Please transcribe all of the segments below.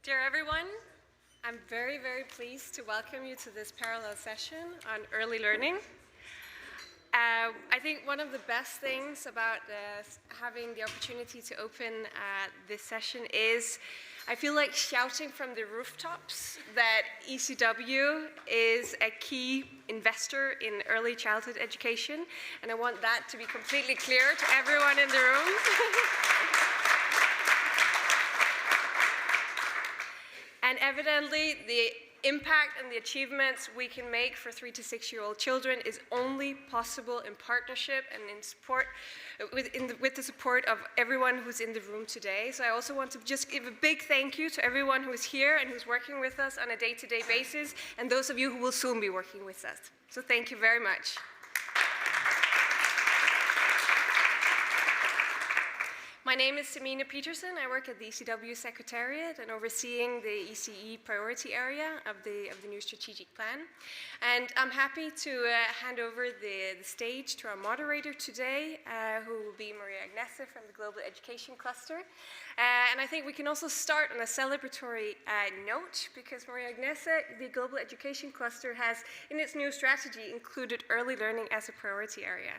Dear everyone, I'm very, very pleased to welcome you to this parallel session on early learning. I think one of the best things about having the opportunity to open this session is I feel like shouting from the rooftops that ECW is a key investor in early childhood education, and I want that to be completely clear to everyone in the room. And evidently, the impact and the achievements we can make for 3 to 6-year-old children is only possible in partnership and in support, with the support of everyone who's in the room today. So I also want to just give a big thank you to everyone who is here and who's working with us on a day-to-day basis, and those of you who will soon be working with us. So thank you very much. My name is Yasmine Peterson. I work at the ECW Secretariat and overseeing the ECE priority area of the new strategic plan. And I'm happy to hand over the stage to our moderator today, who will be Agnese from the Global Education Cluster. And I think we can also start on a celebratory note, because Agnese, the Global Education Cluster, has, in its new strategy, included early learning as a priority area.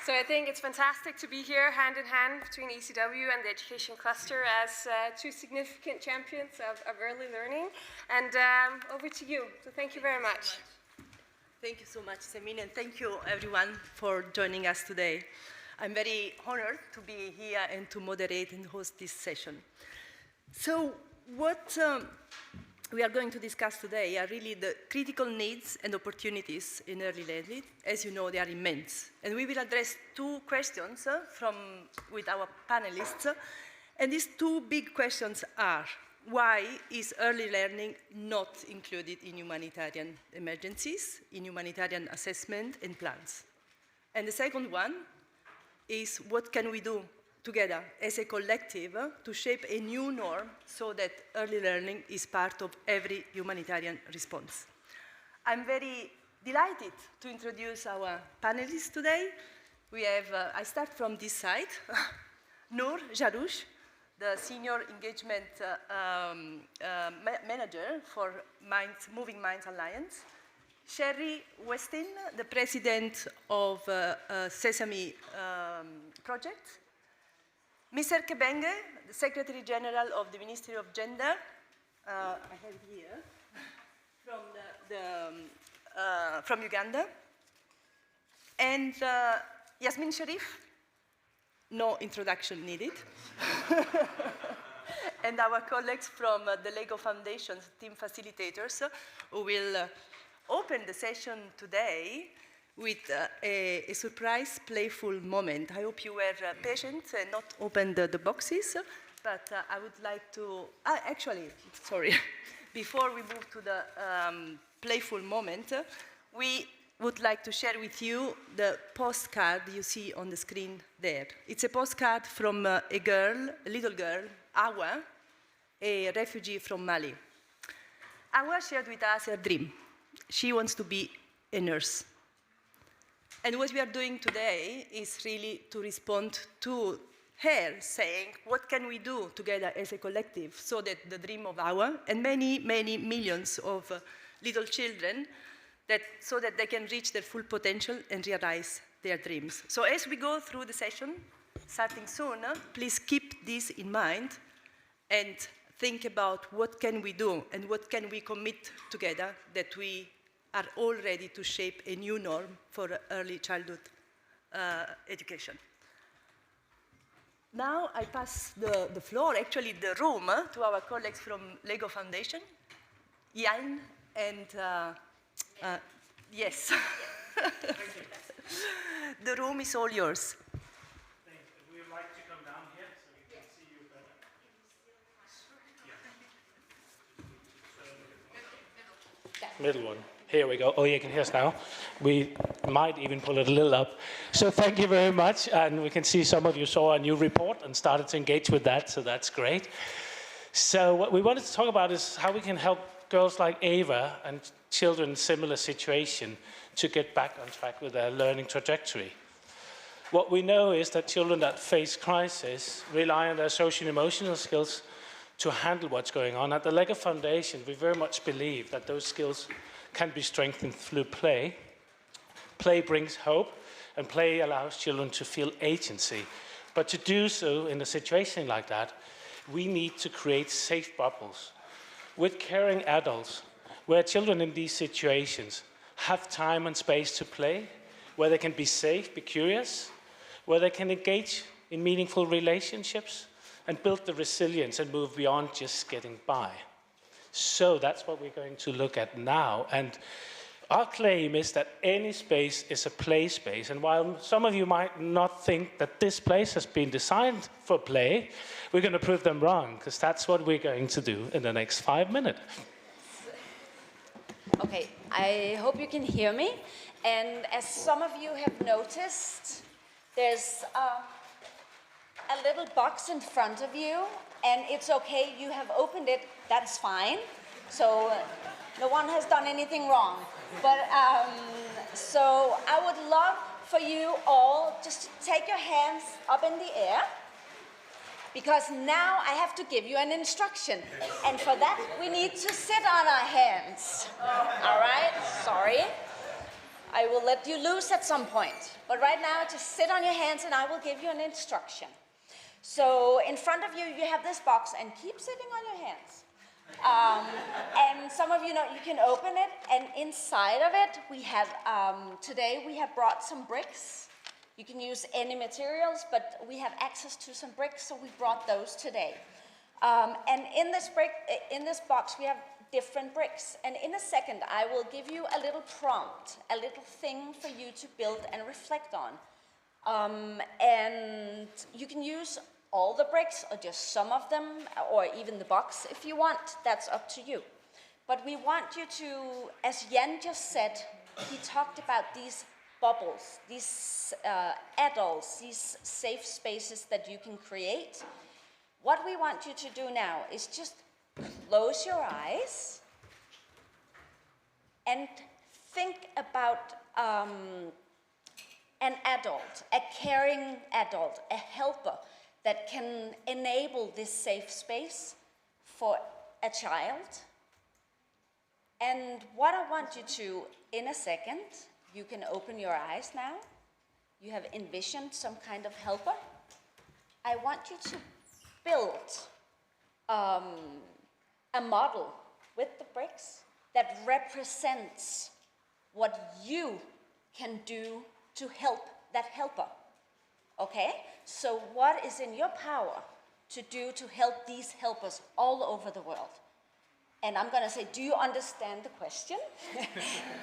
So I think it's fantastic to be here hand in hand between ECW and the Education Cluster as two significant champions of early learning. And over to you. So thank you very much. Thank you so much, Yasmine, and thank you everyone for joining us today. I'm very honored to be here and to moderate and host this session. So what we are going to discuss today are really the critical needs and opportunities in early learning. As you know, they are immense. And we will address two questions with our panelists. And these two big questions are, why is early learning not included in humanitarian emergencies, in humanitarian assessment and plans? And the second one is, what can we do together as a collective to shape a new norm so that early learning is part of every humanitarian response? I'm very delighted to introduce our panelists today. We have, I start from this side, Nour Jarrouj, the Senior Engagement Manager for Moving Minds Alliance, Sherrie Westin, the President of Sesame Project, Mr. Kibenge, the Secretary General of the Ministry of Gender, I have here, from Uganda, and Yasmine Sherif, no introduction needed, and our colleagues from the LEGO Foundation's team facilitators, who will open the session today with a surprise, playful moment. I hope you were patient and not opened the boxes, but I would like to, actually, sorry, before we move to the playful moment, we would like to share with you the postcard you see on the screen there. It's a postcard from a little girl, Awa, a refugee from Mali. Awa shared with us her dream. She wants to be a nurse. And what we are doing today is really to respond to her, saying, what can we do together as a collective so that the dream of Awa and many, many millions of little children, so that they can reach their full potential and realize their dreams. So as we go through the session, starting soon, please keep this in mind and think about what can we do and what can we commit together that we are all ready to shape a new norm for early childhood education. Now I pass the floor, actually the room, to our colleagues from LEGO Foundation, Jan and yes. The room is all yours. Thanks. We would like to come down here so we can see you better. Middle one. Here we go. Oh, you can hear us now. We might even pull it a little up. So thank you very much. And we can see some of you saw a new report and started to engage with that, so that's great. So what we wanted to talk about is how we can help girls like Ava and children in similar situation to get back on track with their learning trajectory. What we know is that children that face crisis rely on their social and emotional skills to handle what's going on. At the Lego Foundation, we very much believe that those skills can be strengthened through play. Play brings hope, and play allows children to feel agency. But to do so in a situation like that, we need to create safe bubbles with caring adults, where children in these situations have time and space to play, where they can be safe, be curious, where they can engage in meaningful relationships and build the resilience and move beyond just getting by. So that's what we're going to look at now. And our claim is that any space is a play space. And while some of you might not think that this place has been designed for play, we're going to prove them wrong, because that's what we're going to do in the next 5 minutes. Okay, I hope you can hear me. And as some of you have noticed, there's a little box in front of you, and it's okay, you have opened it, that's fine. So no one has done anything wrong. But so I would love for you all just to take your hands up in the air, because now I have to give you an instruction. And for that, we need to sit on our hands. All right, sorry. I will let you loose at some point. But right now, just sit on your hands and I will give you an instruction. So in front of you, you have this box, and keep sitting on your hands. And some of you know you can open it, and inside of it, we have, today we have brought some bricks. You can use any materials, but we have access to some bricks, so we brought those today. And in this box, we have different bricks. And in a second, I will give you a little prompt, a little thing for you to build and reflect on. And you can use all the bricks, or just some of them, or even the box if you want. That's up to you. But we want you to, as Jan just said, he talked about these bubbles, these adults, these safe spaces that you can create. What we want you to do now is just close your eyes and think about an adult, a caring adult, a helper that can enable this safe space for a child. And what I want you to, in a second, you can open your eyes now. You have envisioned some kind of helper. I want you to build a model with the bricks that represents what you can do to help that helper. Okay? So what is in your power to do to help these helpers all over the world? And I'm going to say, do you understand the question?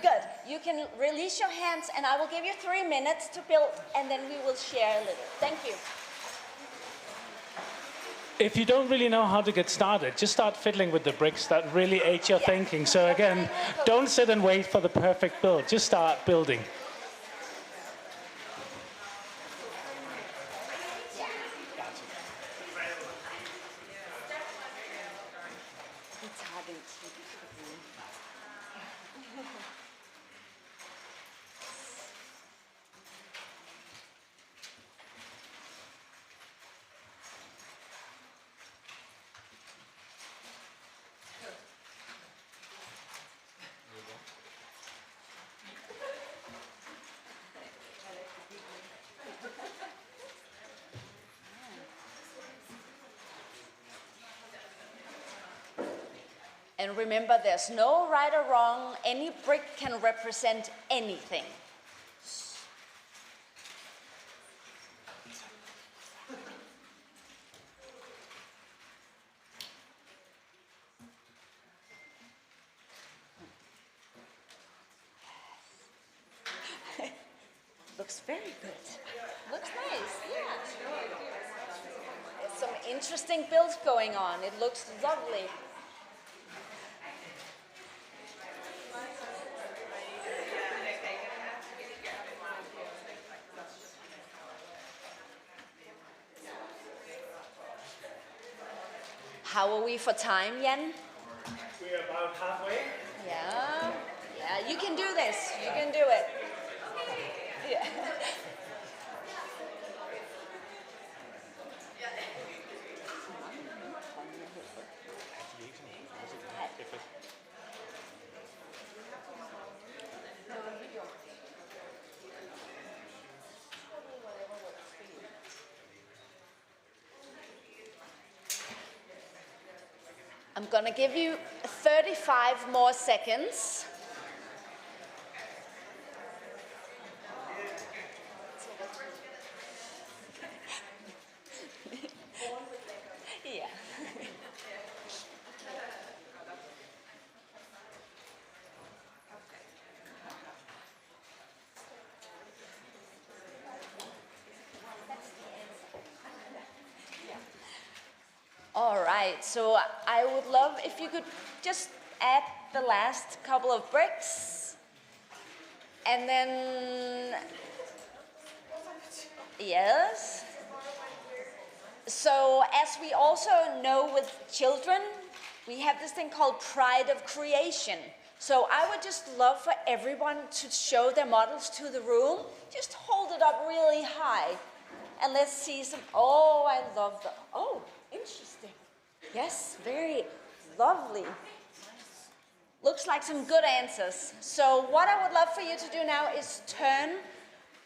Good. You can release your hands, and I will give you 3 minutes to build, and then we will share a little. Thank you. If you don't really know how to get started, just start fiddling with the bricks that really aid your thinking. So again, don't sit and wait for the perfect build. Just start building. And remember, there's no right or wrong. Any brick can represent anything. Looks very good. Looks nice, yeah. There's some interesting builds going on. It looks lovely. How are we for time, Jan? We're about halfway. Yeah, yeah, you can do this. You can do it. Yeah. I'm going to give you 35 more seconds. Yeah. All right, so I would love if you could just add the last couple of bricks. And then, yes. So as we also know with children, we have this thing called pride of creation. So I would just love for everyone to show their models to the room. Just hold it up really high. And let's see some, oh, I love the, oh, interesting. Yes, very lovely. Looks like some good answers. So what I would love for you to do now is turn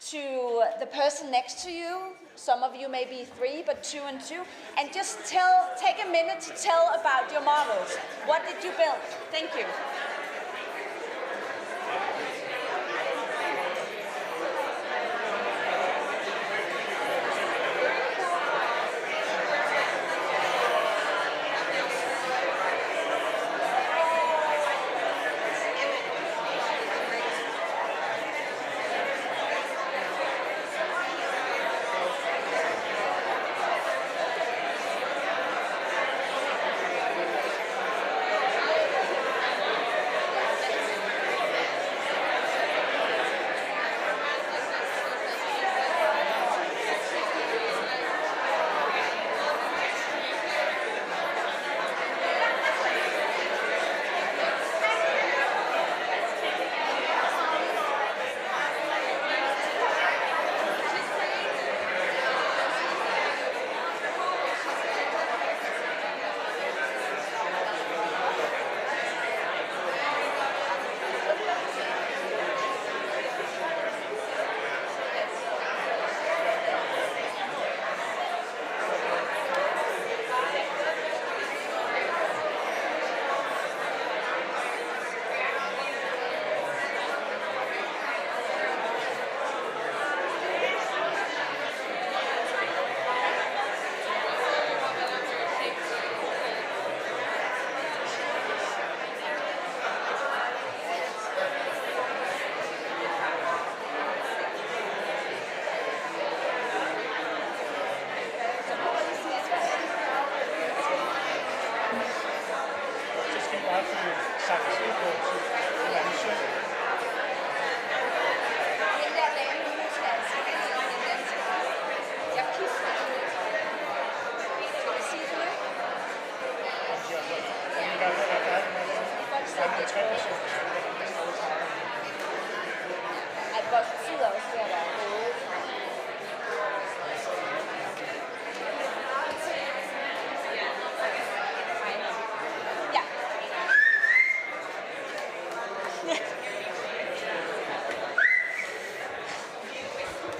to the person next to you. Some of you may be 3, but 2 and 2. And just take a minute to tell about your models. What did you build? Thank you.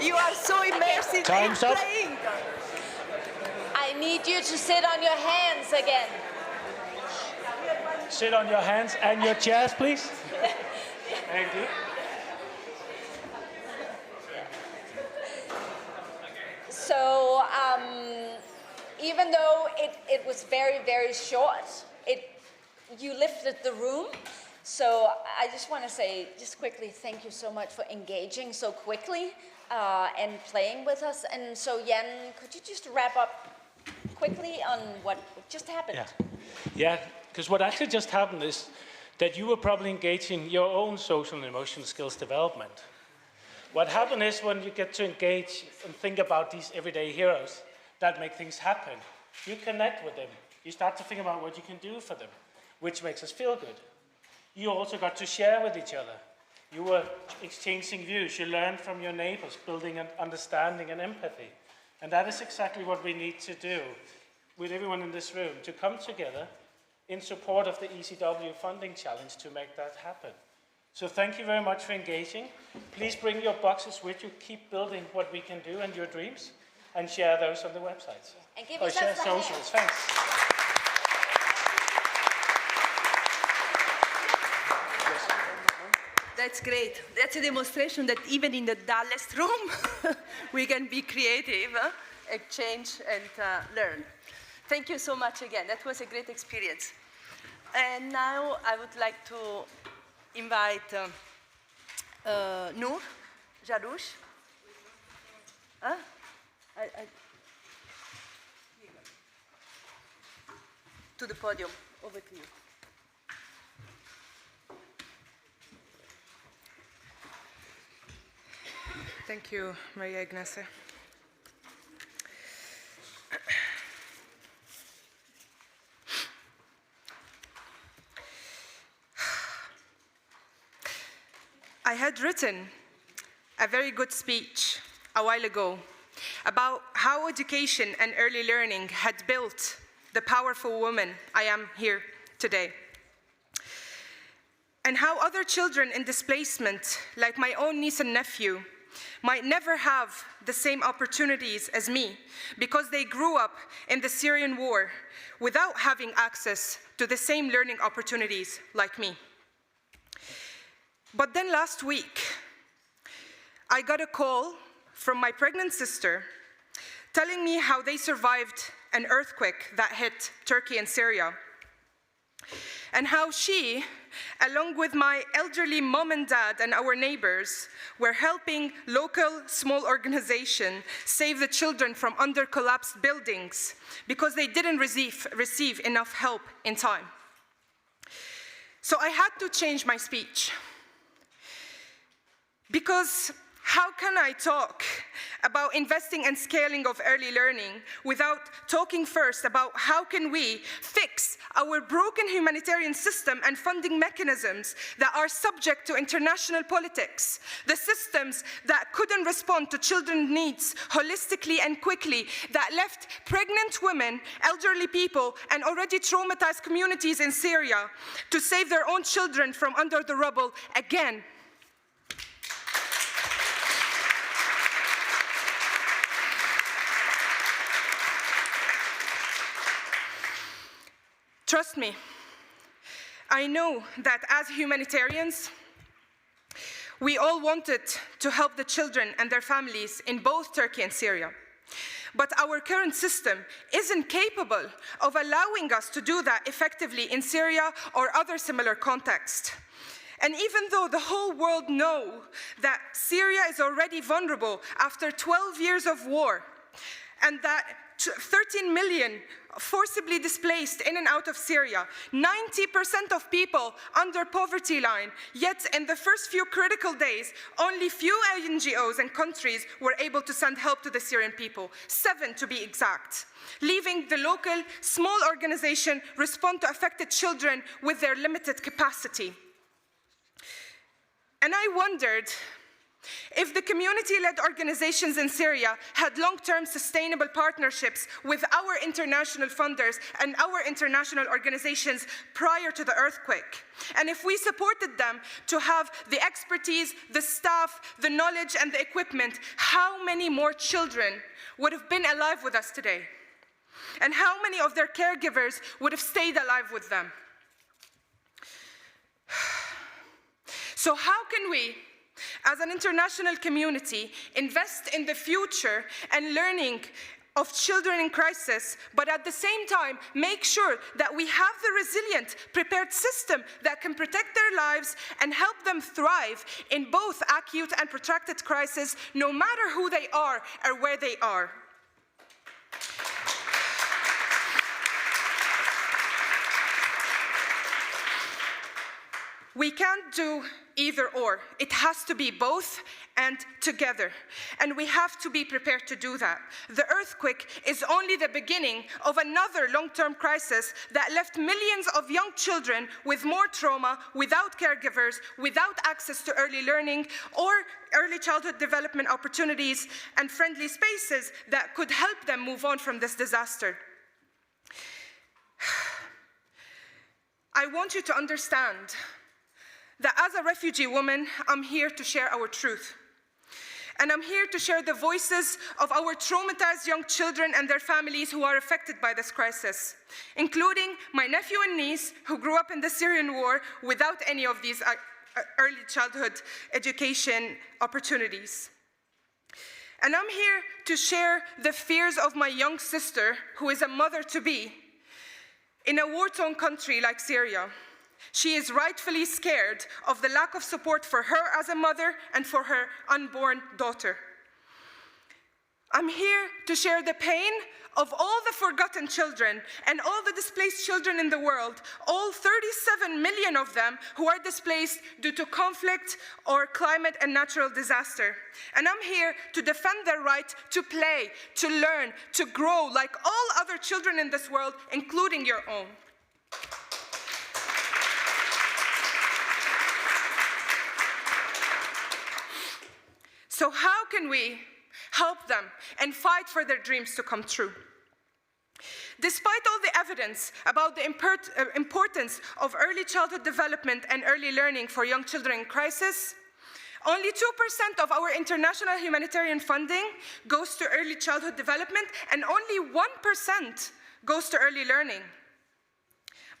You are so immersive Time's in up. playing. I need you to sit on your hands again. Sit on your hands and your chairs, please. Thank you. So even though it was very, very short, you lifted the room. So I just want to say, just quickly, thank you so much for engaging so quickly and playing with us. And so Jan, could you just wrap up quickly on what just happened? Yeah, because what actually just happened is that you were probably engaging your own social and emotional skills development. What happened is when you get to engage and think about these everyday heroes that make things happen, you connect with them. You start to think about what you can do for them, which makes us feel good. You also got to share with each other. You were exchanging views. You learned from your neighbors, building an understanding and empathy. And that is exactly what we need to do with everyone in this room, to come together in support of the ECW funding challenge to make that happen. So thank you very much for engaging. Please bring your boxes with you. Keep building what we can do and your dreams, and share those on the websites. And give or us share the socials. hand. Thanks. That's great. That's a demonstration that even in the dullest room, we can be creative, exchange, and learn. Thank you so much again. That was a great experience. And now I would like to invite Nour Jarrouj. To the podium. Over to you. Thank you, Maria Agnese. I had written a very good speech a while ago about how education and early learning had built the powerful woman I am here today, and how other children in displacement, like my own niece and nephew, might never have the same opportunities as me because they grew up in the Syrian war without having access to the same learning opportunities like me. But then last week, I got a call from my pregnant sister telling me how they survived an earthquake that hit Turkey and Syria, and how she, along with my elderly mom and dad and our neighbors, were helping local small organizations save the children from under collapsed buildings because they didn't receive enough help in time. So I had to change my speech. Because how can I talk about investing and scaling of early learning without talking first about how can we fix our broken humanitarian system and funding mechanisms that are subject to international politics, the systems that couldn't respond to children's needs holistically and quickly, that left pregnant women, elderly people, and already traumatized communities in Syria to save their own children from under the rubble again. Trust me, I know that as humanitarians, we all wanted to help the children and their families in both Turkey and Syria. But our current system isn't capable of allowing us to do that effectively in Syria or other similar contexts. And even though the whole world knows that Syria is already vulnerable after 12 years of war, and that 13 million forcibly displaced in and out of Syria, 90% of people under poverty line, yet in the first few critical days, only few NGOs and countries were able to send help to the Syrian people, 7 to be exact, leaving the local small organization respond to affected children with their limited capacity. And I wondered if the community-led organizations in Syria had long-term sustainable partnerships with our international funders and our international organizations prior to the earthquake, and if we supported them to have the expertise, the staff, the knowledge, and the equipment, how many more children would have been alive with us today? And how many of their caregivers would have stayed alive with them? So how can we, as an international community, invest in the future and learning of children in crisis, but at the same time make sure that we have the resilient, prepared system that can protect their lives and help them thrive in both acute and protracted crisis, no matter who they are or where they are? We can't do either or. It has to be both and together. And we have to be prepared to do that. The earthquake is only the beginning of another long-term crisis that left millions of young children with more trauma, without caregivers, without access to early learning or early childhood development opportunities and friendly spaces that could help them move on from this disaster. I want you to understand that as a refugee woman, I'm here to share our truth. And I'm here to share the voices of our traumatized young children and their families who are affected by this crisis, including my nephew and niece who grew up in the Syrian war without any of these early childhood education opportunities. And I'm here to share the fears of my young sister, who is a mother-to-be, in a war-torn country like Syria. She is rightfully scared of the lack of support for her as a mother and for her unborn daughter. I'm here to share the pain of all the forgotten children and all the displaced children in the world, all 37 million of them who are displaced due to conflict or climate and natural disaster. And I'm here to defend their right to play, to learn, to grow like all other children in this world, including your own. So how can we help them and fight for their dreams to come true? Despite all the evidence about the importance of early childhood development and early learning for young children in crisis, only 2% of our international humanitarian funding goes to early childhood development, and only 1% goes to early learning.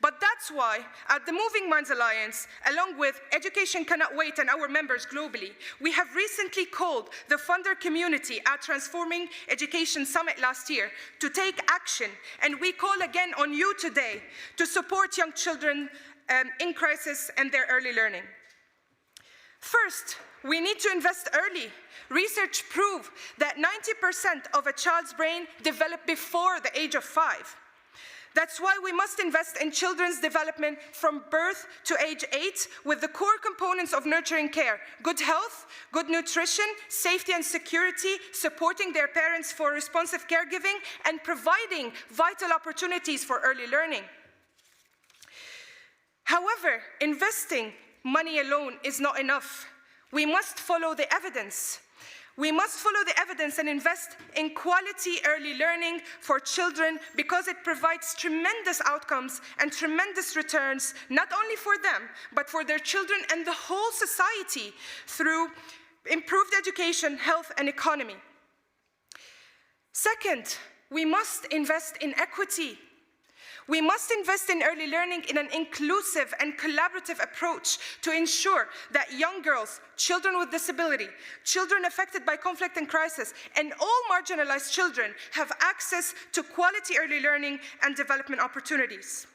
But that's why, at the Moving Minds Alliance, along with Education Cannot Wait and our members globally, we have recently called the funder community at Transforming Education Summit last year to take action, and we call again on you today to support young children in crisis and their early learning. First, we need to invest early. Research proves that 90% of a child's brain develops before the age of 5. That's why we must invest in children's development from birth to age 8 with the core components of nurturing care: good health, good nutrition, safety and security, supporting their parents for responsive caregiving, and providing vital opportunities for early learning. However, investing money alone is not enough. We must follow the evidence. We must follow the evidence and invest in quality early learning for children, because it provides tremendous outcomes and tremendous returns, not only for them, but for their children and the whole society through improved education, health, and economy. Second, we must invest in equity. We must invest in early learning in an inclusive and collaborative approach to ensure that young girls, children with disability, children affected by conflict and crisis, and all marginalized children have access to quality early learning and development opportunities.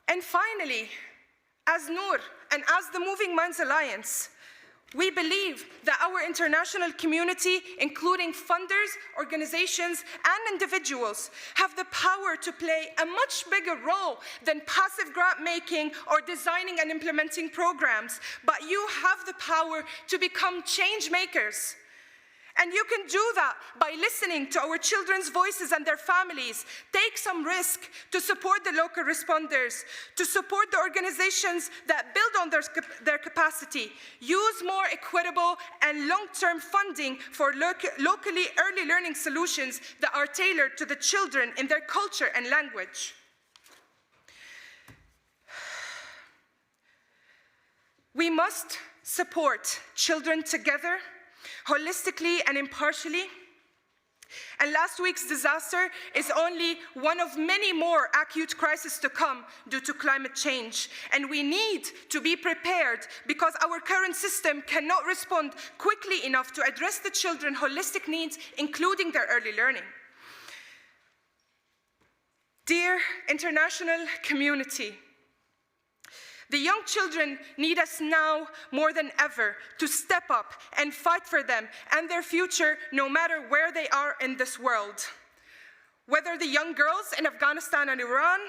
And finally, as Nour and as the Moving Minds Alliance, we believe that our international community, including funders, organizations, and individuals, have the power to play a much bigger role than passive grant making or designing and implementing programs. But you have the power to become change makers. And you can do that by listening to our children's voices and their families. Take some risk to support the local responders, to support the organizations that build on their capacity. Use more equitable and long-term funding for locally early learning solutions that are tailored to the children in their culture and language. We must support children together, holistically and impartially. And last week's disaster is only one of many more acute crises to come due to climate change. And we need to be prepared, because our current system cannot respond quickly enough to address the children's holistic needs, including their early learning. Dear international community, the young children need us now more than ever to step up and fight for them and their future, no matter where they are in this world. Whether the young girls in Afghanistan and Iran,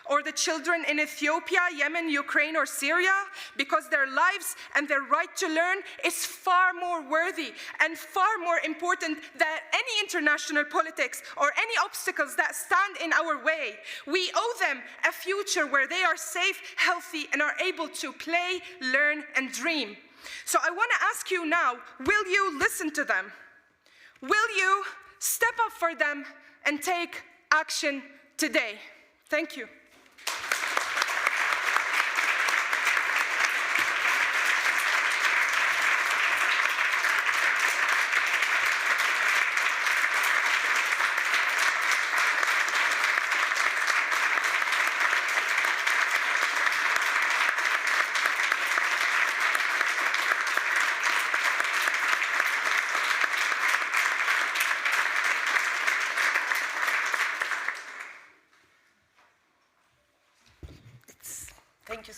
or the children in Ethiopia, Yemen, Ukraine, or Syria, because their lives and their right to learn is far more worthy and far more important than any international politics or any obstacles that stand in our way. We owe them a future where they are safe, healthy, and are able to play, learn, and dream. So I want to ask you now, will you listen to them? Will you step up for them and take action today? Thank you.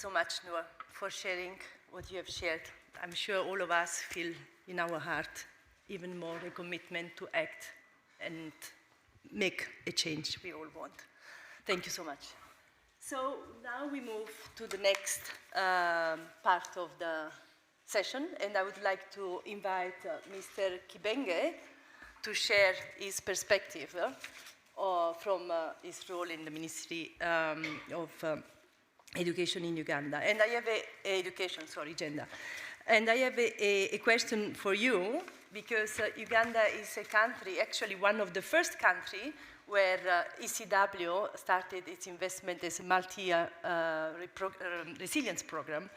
so much, Nour, for sharing what you have shared. I'm sure all of us feel in our heart even more a commitment to act and make a change we all want. Thank you so much. So now we move to the next part of the session, and I would like to invite Mr. Kibenge to share his perspective from his role in the Ministry of Education in Uganda. And I have gender. And I have a question for you, because Uganda is a country, actually one of the first countries where ECW started its investment as a multi-resilience program.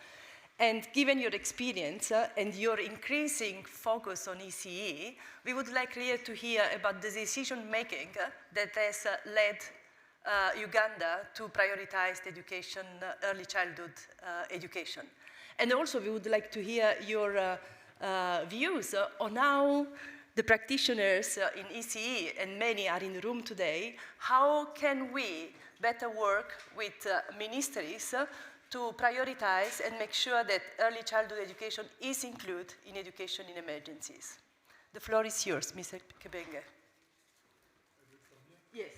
And given your experience and your increasing focus on ECE, we would like here to hear about the decision-making that has led Uganda to prioritize education, early childhood education. And also we would like to hear your views on how the practitioners in ECE, and many are in the room today, how can we better work with ministries to prioritize and make sure that early childhood education is included in education in emergencies. The floor is yours, Mr. Kibenge. Yes,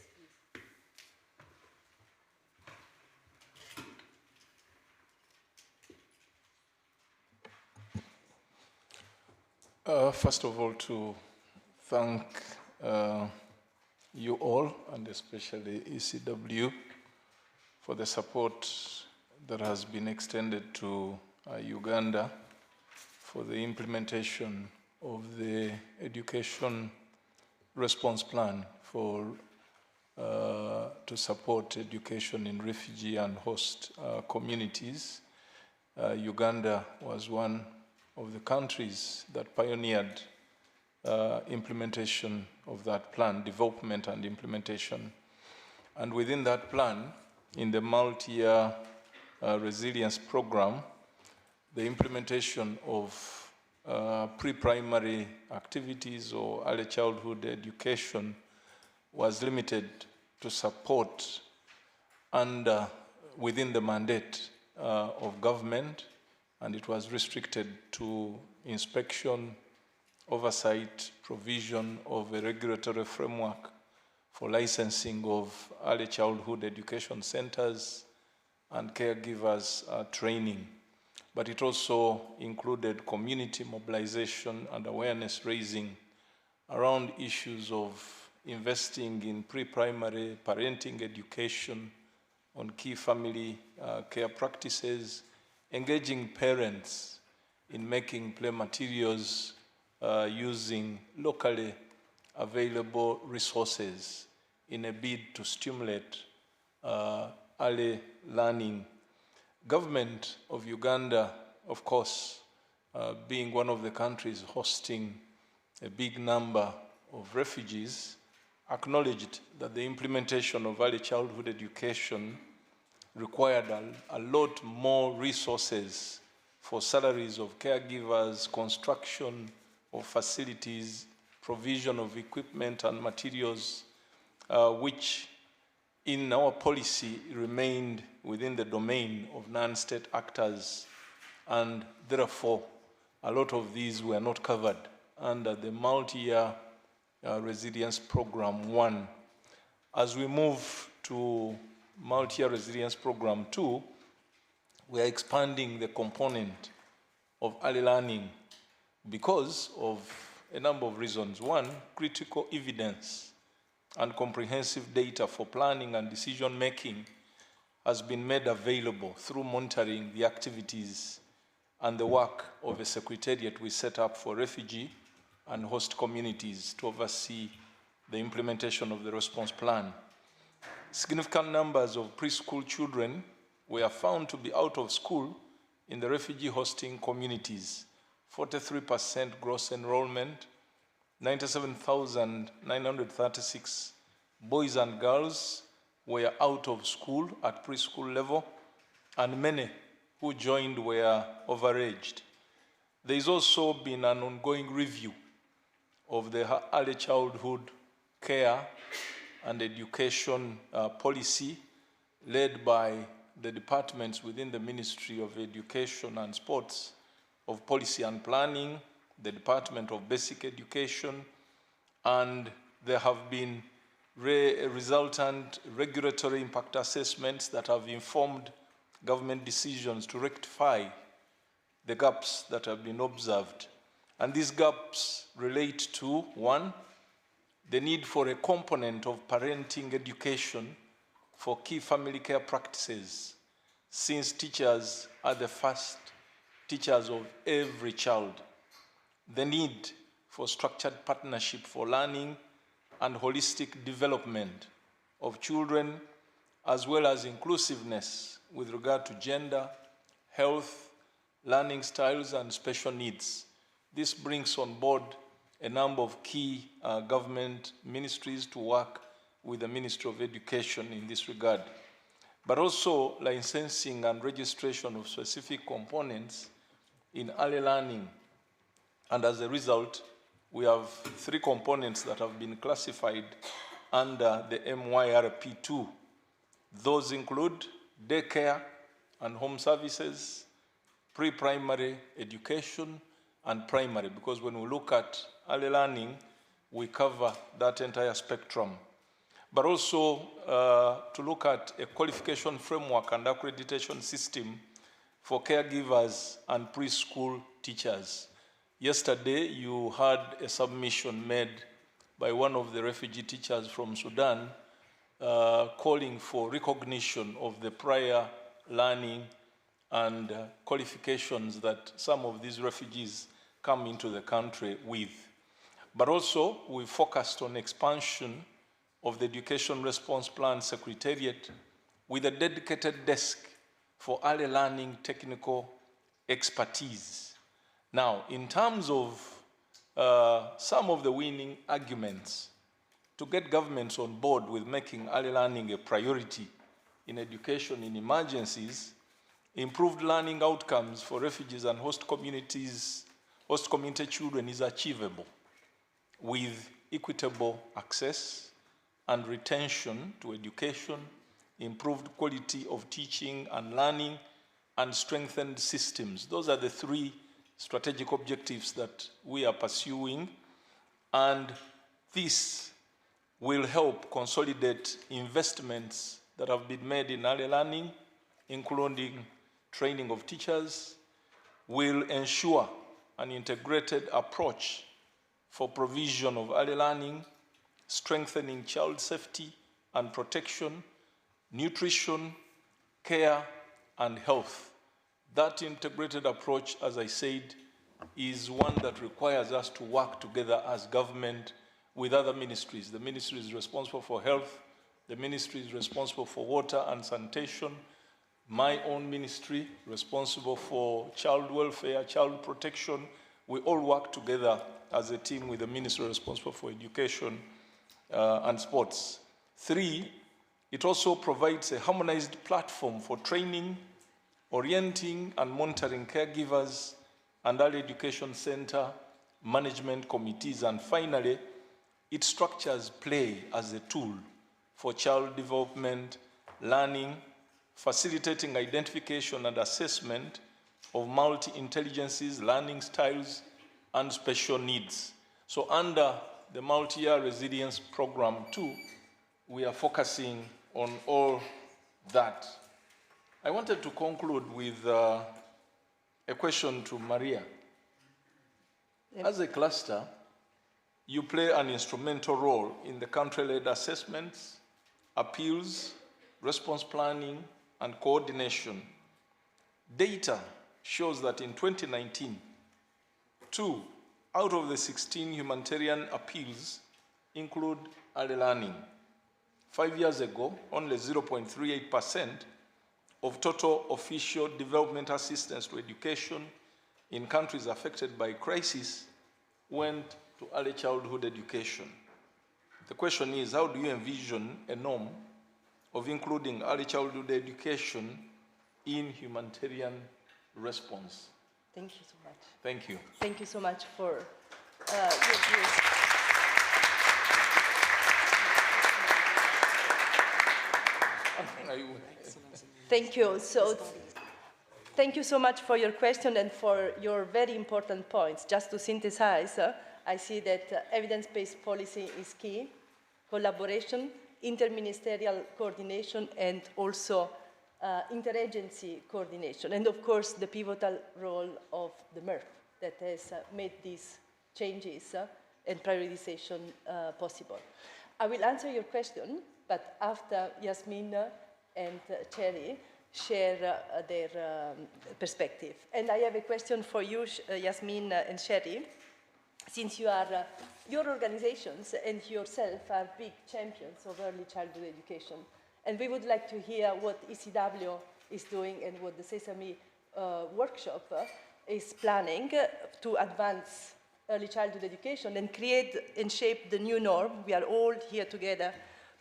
please. First of all, to thank you all, and especially ECW, for the support that has been extended to Uganda for the implementation of the education response plan to support education in refugee and host communities. Uganda was one of the countries that pioneered implementation of that plan, development and implementation. And within that plan, in the multi-year resilience program, the implementation of pre-primary activities or early childhood education was limited to support within the mandate of government, and it was restricted to inspection, oversight, provision of a regulatory framework for licensing of early childhood education centers and caregivers training. But it also included community mobilization and awareness raising around issues of investing in pre-primary parenting education, on key family care practices, engaging parents in making play materials using locally available resources in a bid to stimulate early learning. Government of Uganda, of course, being one of the countries hosting a big number of refugees, acknowledged that the implementation of early childhood education required a lot more resources for salaries of caregivers, construction of facilities, provision of equipment and materials, which in our policy remained within the domain of non-state actors, and therefore a lot of these were not covered under the multi-year resilience program 1. As we move to multi-year resilience program 2, we are expanding the component of early learning because of a number of reasons. One, critical evidence and comprehensive data for planning and decision-making has been made available through monitoring the activities and the work of a secretariat we set up for refugee and host communities to oversee the implementation of the response plan. Significant numbers of preschool children were found to be out of school in the refugee hosting communities. 43% gross enrollment, 97,936 boys and girls were out of school at preschool level, and many who joined were overaged. There has also been an ongoing review of the early childhood care and education policy led by the departments within the Ministry of Education and Sports, of Policy and Planning, the Department of Basic Education, and there have been resultant regulatory impact assessments that have informed government decisions to rectify the gaps that have been observed. And these gaps relate to, one, the need for a component of parenting education for key family care practices, since teachers are the first teachers of every child. The need for structured partnership for learning and holistic development of children, as well as inclusiveness with regard to gender, health, learning styles, and special needs. This brings on board a number of key government ministries to work with the Ministry of Education in this regard. But also licensing and registration of specific components in early learning. And as a result, we have 3 components that have been classified under the MYRP2. Those include daycare and home services, pre-primary education, and primary, because when we look at early learning, we cover that entire spectrum. But also to look at a qualification framework and accreditation system for caregivers and preschool teachers. Yesterday, you had a submission made by one of the refugee teachers from Sudan calling for recognition of the prior learning and qualifications that some of these refugees come into the country with. But also, we focused on expansion of the Education Response Plan Secretariat with a dedicated desk for early learning technical expertise. Now, in terms of some of the winning arguments to get governments on board with making early learning a priority in education in emergencies, improved learning outcomes for refugees and host community children is achievable with equitable access and retention to education, improved quality of teaching and learning, and strengthened systems. Those are the 3 strategic objectives that we are pursuing, and this will help consolidate investments that have been made in early learning, including training of teachers, will ensure an integrated approach for provision of early learning, strengthening child safety and protection, nutrition, care, and health. That integrated approach, as I said, is one that requires us to work together as government with other ministries. The ministry is responsible for health, the ministry is responsible for water and sanitation, my own ministry responsible for child welfare, child protection. We all work together as a team with the ministry responsible for education and sports. 3, it also provides a harmonized platform for training, orienting and monitoring caregivers and early education center management committees. And finally, it structures play as a tool for child development, learning, facilitating identification and assessment of multi-intelligences, learning styles, and special needs. So under the multi-year resilience program 2, we are focusing on all that. I wanted to conclude with a question to Maria. As a cluster, you play an instrumental role in the country-led assessments, appeals, response planning, and coordination. Data shows that in 2019, 2 out of the 16 humanitarian appeals include early learning. 5 years ago, only 0.38% of total official development assistance to education in countries affected by crisis went to early childhood education. The question is, how do you envision a norm of including early childhood education in humanitarian response? Thank you so much. Thank you. Thank you so much for your views. Thank you. So, thank you so much for your question and for your very important points. Just to synthesize, I see that evidence-based policy is key, collaboration, interministerial coordination, and also interagency coordination. And of course, the pivotal role of the MERF that has made these changes and prioritization possible. I will answer your question, but after Yasmine and Sherrie share their perspective. And I have a question for you, Yasmine and Sherrie. Since you are, your organizations and yourself are big champions of early childhood education, and we would like to hear what ECW is doing and what the Sesame Workshop is planning to advance early childhood education and create and shape the new norm we are all here together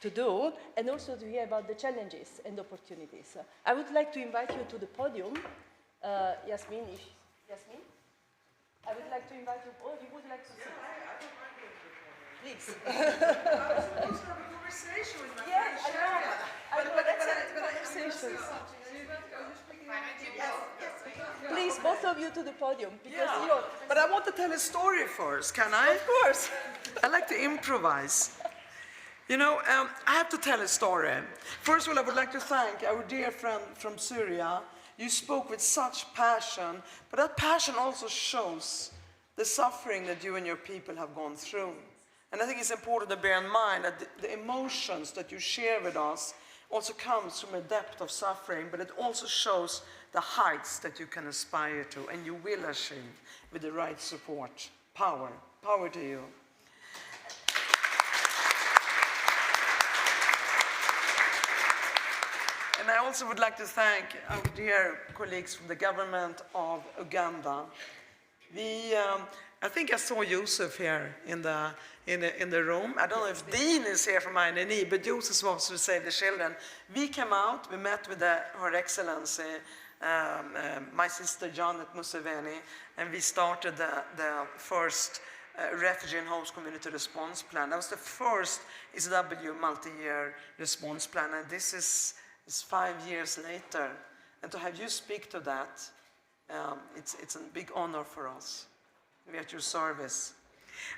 to do, and also to hear about the challenges and opportunities. I would like to invite you to the podium. Yasmine, Yasmine? I would like to invite you, oh, you would like to sit? Please. I was supposed to have a conversation with my friend Sherrie. I know, let's have a conversation. Please, both of you to the podium, because you're... But I want to tell a story first, can I? Of course. I like to improvise. You know, I have to tell a story. First of all, I would like to thank our dear friend from Syria. You spoke with such passion, but that passion also shows the suffering that you and your people have gone through. And I think it's important to bear in mind that the emotions that you share with us also comes from a depth of suffering, but it also shows the heights that you can aspire to and you will achieve with the right support. Power. Power to you. And I also would like to thank our dear colleagues from the government of Uganda. I think I saw Joseph here in the room. I don't know if Dean is here from INNE, but Joseph wants to save the children. We came out, we met with Her Excellency, my sister Janet Museveni, and we started the first refugee and host community response plan. That was the first ECW multi-year response plan, and this is 5 years later. And to have you speak to that, it's a big honor for us. We're at your service.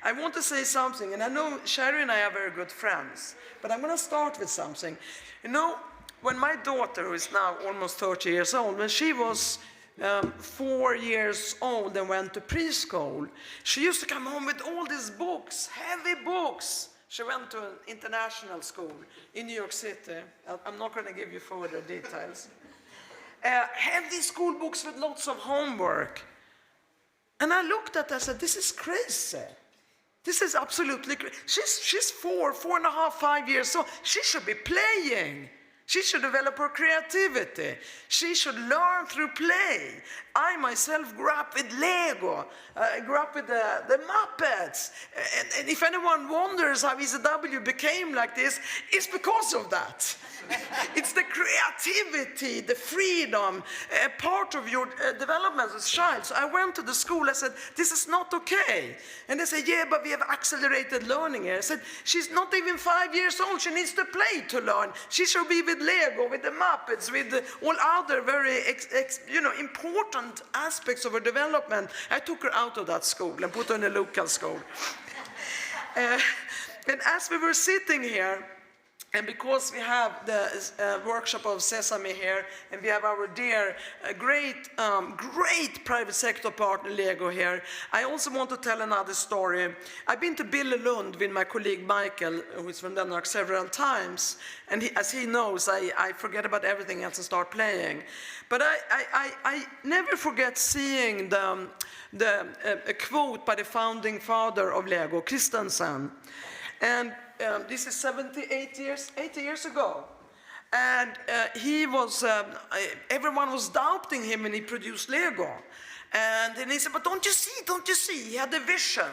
I want to say something, and I know Sherrie and I are very good friends, but I'm going to start with something. You know, when my daughter, who is now almost 30 years old, when she was 4 years old and went to preschool, she used to come home with all these books, heavy books. She went to an international school in New York City. I'm not going to give you further details. Heavy school books with lots of homework. And I looked at her and said, this is crazy. This is absolutely crazy. She's 4.5, 5 years old. She should be playing. She should develop her creativity. She should learn through play. I myself grew up with Lego. I grew up with the Muppets. And if anyone wonders how ECW became like this, it's because of that. It's the creativity, the freedom, part of your development as a child. So I went to the school, I said, this is not okay. And they said, yeah, but we have accelerated learning here. I said, she's not even 5 years old, she needs to play to learn. She should be with Lego, with the Muppets, with all other very important aspects of her development. I took her out of that school and put her in a local school. And as we were sitting here, and because we have the workshop of Sesame here, and we have our dear, great private sector partner, Lego, here, I also want to tell another story. I've been to Billelund with my colleague Michael, who is from Denmark, several times. And as he knows, I forget about everything else and start playing. But I never forget seeing a quote by the founding father of Lego, Christensen. And this is 80 years ago. And everyone was doubting him when he produced Lego. And then he said, but don't you see, he had a vision.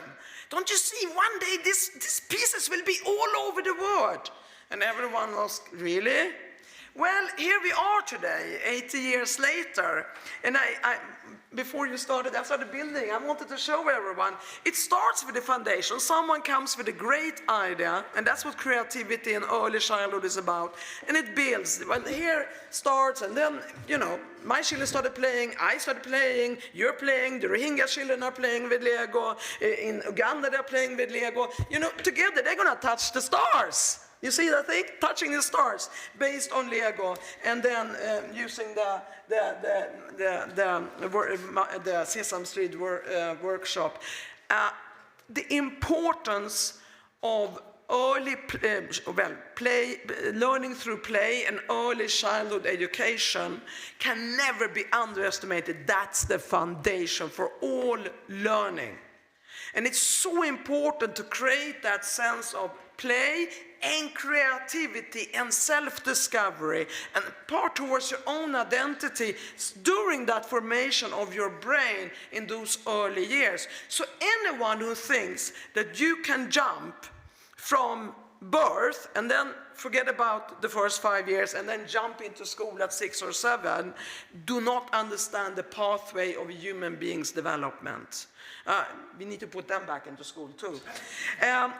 Don't you see, one day these pieces will be all over the world. And everyone was, really? Well, here we are today, 80 years later, and before you started, I started building, I wanted to show everyone, it starts with the foundation. Someone comes with a great idea, and that's what creativity and early childhood is about, and it builds. Well, here starts, and then, you know, my children started playing, I started playing, you're playing, the Rohingya children are playing with Lego, in Uganda they're playing with Lego. You know, together they're gonna touch the stars. You see that thing? Touching the stars, based on Lego, and then using the Sesame Street workshop. The importance of early learning through play and early childhood education can never be underestimated. That's the foundation for all learning. And it's so important to create that sense of play and creativity and self-discovery and part towards your own identity during that formation of your brain in those early years. So anyone who thinks that you can jump from birth and then forget about the first 5 years and then jump into school at 6 or 7 do not understand the pathway of a human being's development. We need to put them back into school too. I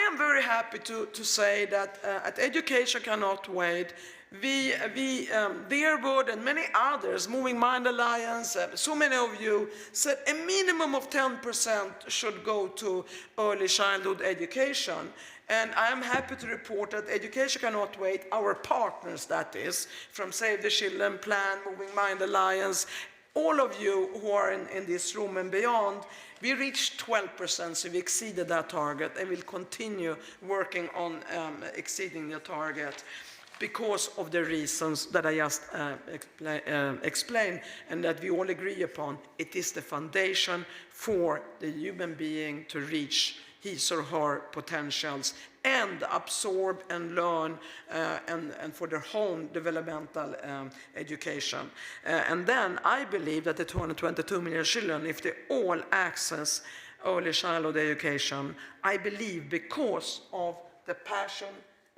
am very happy to say that at Education Cannot Wait, Dearwood and many others, Moving Mind Alliance, so many of you said a minimum of 10% should go to early childhood education. And I am happy to report that Education Cannot Wait, our partners that is, from Save the Children Plan, Moving Mind Alliance, all of you who are in this room and beyond, we reached 12%, so we exceeded that target, and we'll continue working on exceeding the target because of the reasons that I just explained and that we all agree upon. It is the foundation for the human being to reach his or her potentials and absorb and learn and for their own developmental education. And then I believe that the 222 million children, if they all access early childhood education, I believe because of the passion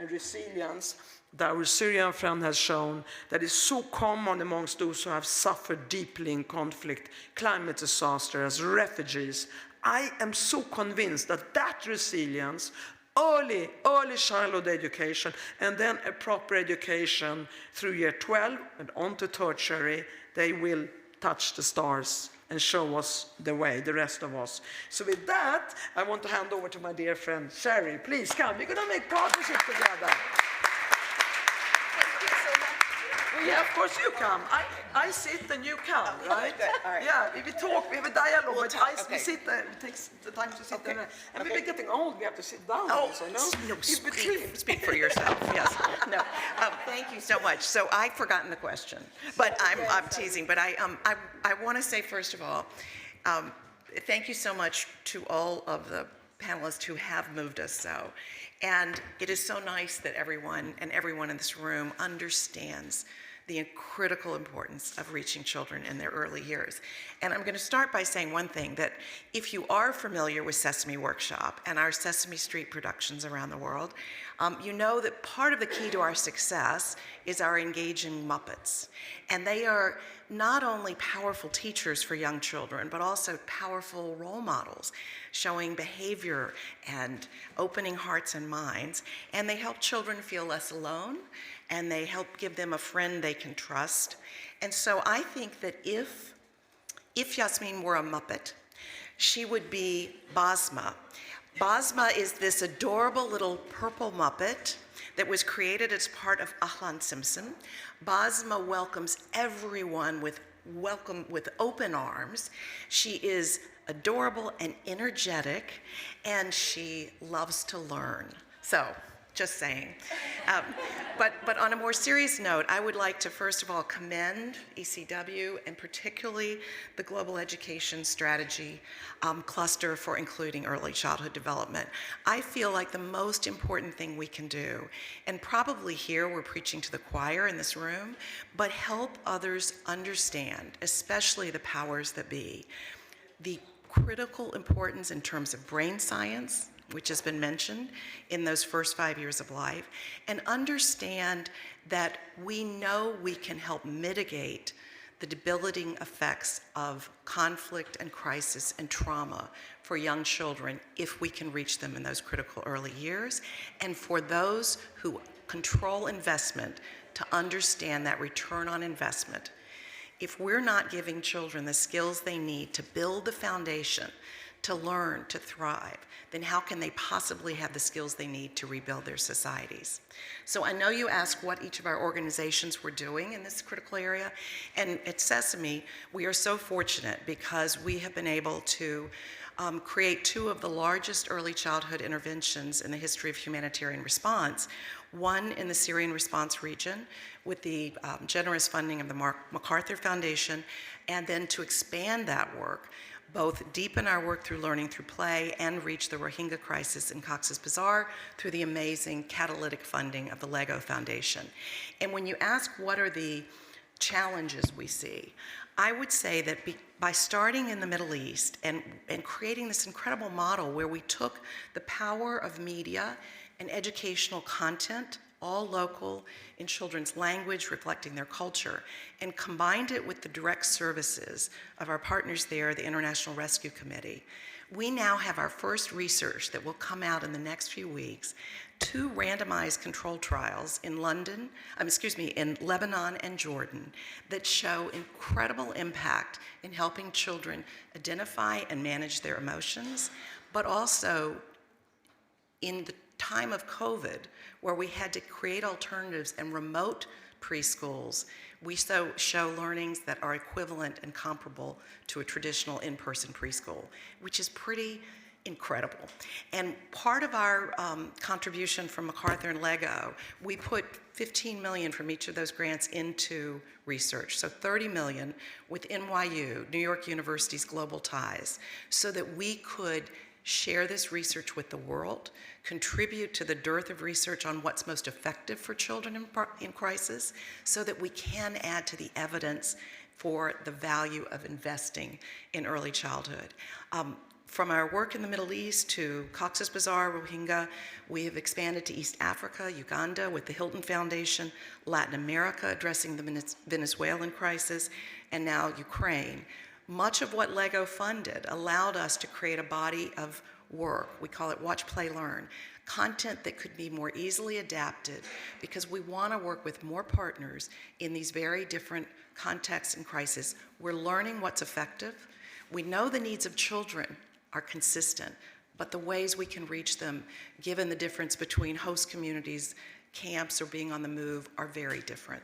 and resilience that our Syrian friend has shown, that is so common amongst those who have suffered deeply in conflict, climate disasters, refugees. I am so convinced that that resilience, early childhood education, and then a proper education through year 12 and on to tertiary, they will touch the stars and show us the way, the rest of us. So with that, I want to hand over to my dear friend Sherrie. Please come, we're gonna make partnership together. Yeah, of course you come. I sit and you come, right? Okay, all right. Yeah, we talk, we have a dialogue, We'll but talk, we okay. sit there, it takes the time to sit there. And okay. we're getting old, we have to sit down Oh, also, no? no, In between. speak for yourself, yes. No, thank you so much. So I've forgotten the question, but I'm teasing. But I want to say, first of all, thank you so much to all of the panelists who have moved us so. And it is so nice that everyone in this room understands the critical importance of reaching children in their early years. And I'm going to start by saying one thing, that if you are familiar with Sesame Workshop and our Sesame Street productions around the world, you know that part of the key to our success is our engaging Muppets. And they are not only powerful teachers for young children, but also powerful role models, showing behavior and opening hearts and minds. And they help children feel less alone, and they help give them a friend they can trust. And so I think that if Yasmine were a Muppet, she would be Bosma. Bosma is this adorable little purple Muppet that was created as part of Ahlan Simpson. Bosma welcomes everyone with open arms. She is adorable and energetic, and she loves to learn. So, just saying. But on a more serious note, I would like to first of all commend ECW and particularly the Global Education Strategy cluster for including early childhood development. I feel like the most important thing we can do, and probably here we're preaching to the choir in this room, but help others understand, especially the powers that be, the critical importance in terms of brain science, which has been mentioned in those first 5 years of life, and understand that we know we can help mitigate the debilitating effects of conflict and crisis and trauma for young children if we can reach them in those critical early years, and for those who control investment to understand that return on investment. If we're not giving children the skills they need to build the foundation, to learn, to thrive, then how can they possibly have the skills they need to rebuild their societies? So I know you asked what each of our organizations were doing in this critical area, and at Sesame, we are so fortunate because we have been able to create 2 of the largest early childhood interventions in the history of humanitarian response, one in the Syrian response region with the generous funding of the MacArthur Foundation, and then to expand that work, both deepen our work through learning through play and reach the Rohingya crisis in Cox's Bazar through the amazing catalytic funding of the Lego Foundation. And when you ask what are the challenges we see, I would say that by starting in the Middle East and creating this incredible model where we took the power of media and educational content, all local in children's language, reflecting their culture, and combined it with the direct services of our partners there, the International Rescue Committee, we now have our first research that will come out in the next few weeks, 2 randomized controlled trials in in Lebanon and Jordan that show incredible impact in helping children identify and manage their emotions, but also in the time of COVID, where we had to create alternatives and remote preschools, we show learnings that are equivalent and comparable to a traditional in-person preschool, which is pretty incredible. And part of our contribution from MacArthur and Lego, we put 15 million from each of those grants into research. So 30 million with NYU, New York University's Global Ties, so that we could share this research with the world, contribute to the dearth of research on what's most effective for children in crisis, so that we can add to the evidence for the value of investing in early childhood. From our work in the Middle East to Cox's Bazar, Rohingya, we have expanded to East Africa, Uganda with the Hilton Foundation, Latin America addressing the Venezuelan crisis, and now Ukraine. Much of what Lego funded allowed us to create a body of work. We call it Watch, Play, Learn. Content that could be more easily adapted because we want to work with more partners in these very different contexts and crises. We're learning what's effective. We know the needs of children are consistent, but the ways we can reach them, given the difference between host communities, camps, or being on the move, are very different.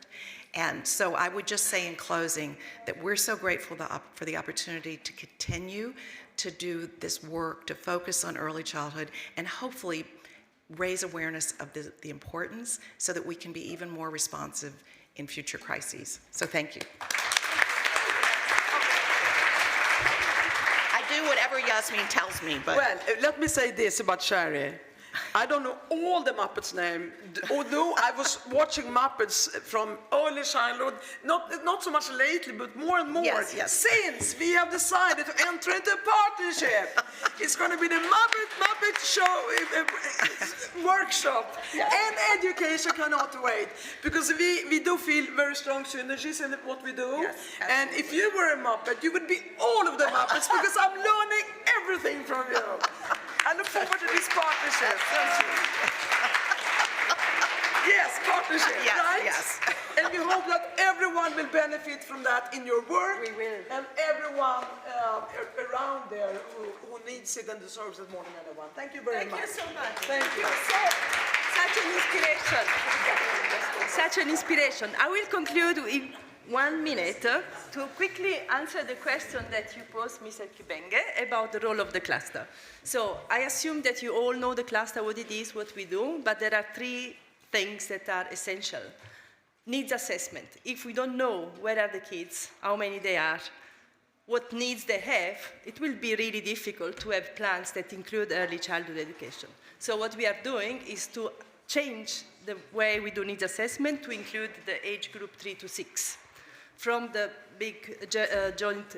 And so I would just say in closing that we're so grateful for the opportunity to continue to do this work, to focus on early childhood, and hopefully raise awareness of the importance so that we can be even more responsive in future crises. So thank you. I do whatever Yasmine tells me, but... Well, let me say this about Sherrie. I don't know all the Muppets' names, although I was watching Muppets from early childhood, not so much lately, but more and more. Yes. Since we have decided to enter into a partnership, it's going to be the Muppet Show Workshop, and education cannot wait, because we do feel very strong synergies in what we do. Yes, and if you were a Muppet, you would be all of the Muppets, because I'm learning everything from you. I look forward to this partnership. Yes, partnership, yes, right? Yes. And we hope that everyone will benefit from that in your work. We will. And everyone around there who needs it and deserves it more than anyone. Thank you very much. Thank you so much. Thank you. Such an inspiration. Such an inspiration. I will conclude in 1 minute to quickly answer the question that you posed, Mr. Kibenge, about the role of the cluster. So I assume that you all know the cluster, what it is, what we do, but there are 3 things that are essential. Needs assessment. If we don't know where are the kids, how many they are, what needs they have, it will be really difficult to have plans that include early childhood education. So what we are doing is to change the way we do needs assessment to include the age group 3 to 6. from the big joint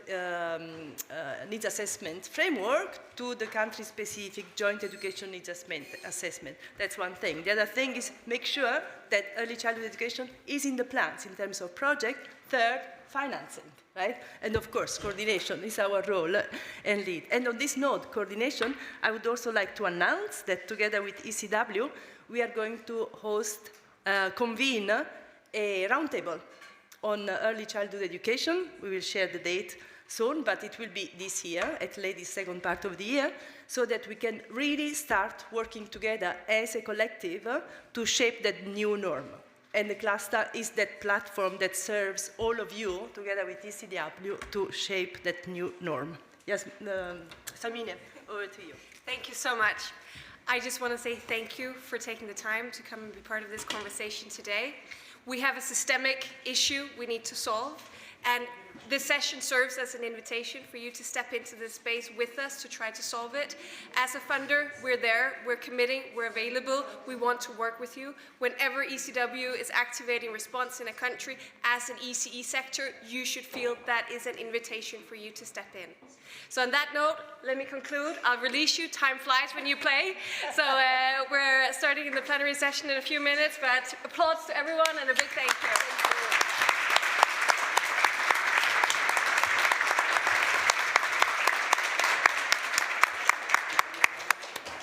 needs assessment framework to the country-specific joint education needs assessment. That's one thing. The other thing is make sure that early childhood education is in the plans in terms of project. Third, financing, right? And of course, coordination is our role and lead. And on this note, coordination, I would also like to announce that together with ECW, we are going to convene a roundtable on early childhood education. We will share the date soon, but it will be this year, at least second part of the year, so that we can really start working together as a collective to shape that new norm. And the cluster is that platform that serves all of you, together with ECW, to shape that new norm. Yes, Yasmine, over to you. Thank you so much. I just want to say thank you for taking the time to come and be part of this conversation today. We have a systemic issue we need to solve, and this session serves as an invitation for you to step into this space with us to try to solve it. As a funder, we're there, we're committing, we're available, we want to work with you. Whenever ECW is activating response in a country, as an ECE sector, you should feel that is an invitation for you to step in. So on that note, let me conclude. I'll release you. Time flies when you play. So we're starting in the plenary session in a few minutes, but applause to everyone and a big thank you.